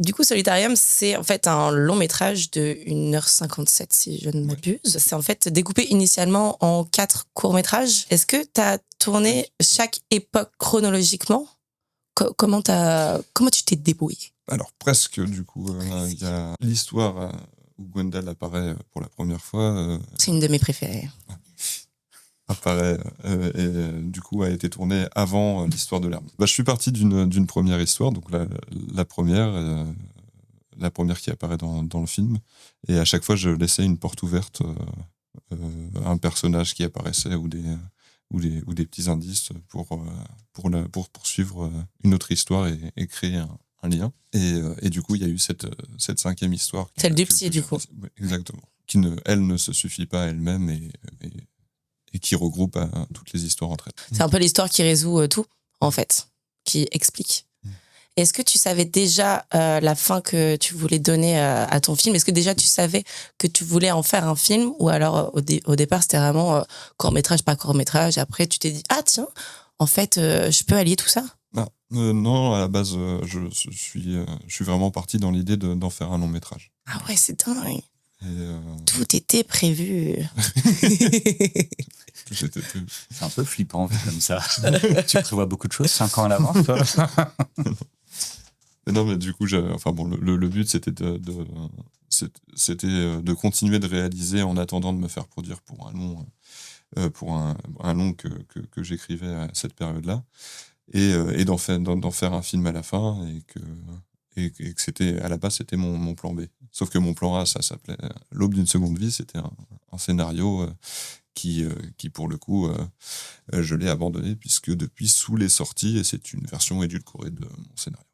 Du coup, Solitarium, c'est en fait un long métrage de 1h57, si je ne m'abuse. C'est en fait découpé initialement en 4 courts-métrages. Est-ce que tu as tourné chaque époque chronologiquement? Comment tu t'es débrouillé? Alors, presque, du coup. Il y a l'histoire où Gwendal apparaît pour la première fois. C'est une de mes préférées. Apparaît et du coup a été tournée avant l'histoire de l'herbe. Je suis parti d'une première histoire, donc la première qui apparaît dans le film, et à chaque fois je laissais une porte ouverte, un personnage qui apparaissait ou des petits indices pour poursuivre une autre histoire et créer un lien. Et du coup, il y a eu cette 5e histoire. Celle du psy, du coup. Exactement. Elle ne se suffit pas à elle-même et qui regroupe toutes les histoires entre elles. C'est un peu l'histoire qui résout tout, en fait, qui explique. Est-ce que tu savais déjà la fin que tu voulais donner à ton film? Est-ce que déjà tu savais que tu voulais en faire un film? Ou alors au départ c'était vraiment court-métrage, pas court-métrage, et après tu t'es dit, ah tiens, en fait je peux allier tout ça? Non, à la base je suis vraiment parti dans l'idée d'en faire un long-métrage. Ah ouais, c'est dingue. Tout était prévu. C'est un peu flippant comme ça. Tu prévois beaucoup de choses 5 ans à l'avance, toi? Non, mais du coup, le but, c'était de continuer de réaliser en attendant de me faire produire pour un long que j'écrivais à cette période-là, et d'en faire un film à la fin, et que c'était, à la base, c'était mon plan B. Sauf que mon plan A, ça s'appelait L'aube d'une seconde vie, c'était un scénario qui pour le coup, je l'ai abandonné, puisque depuis Soul est sorti, et c'est une version édulcorée de mon scénario.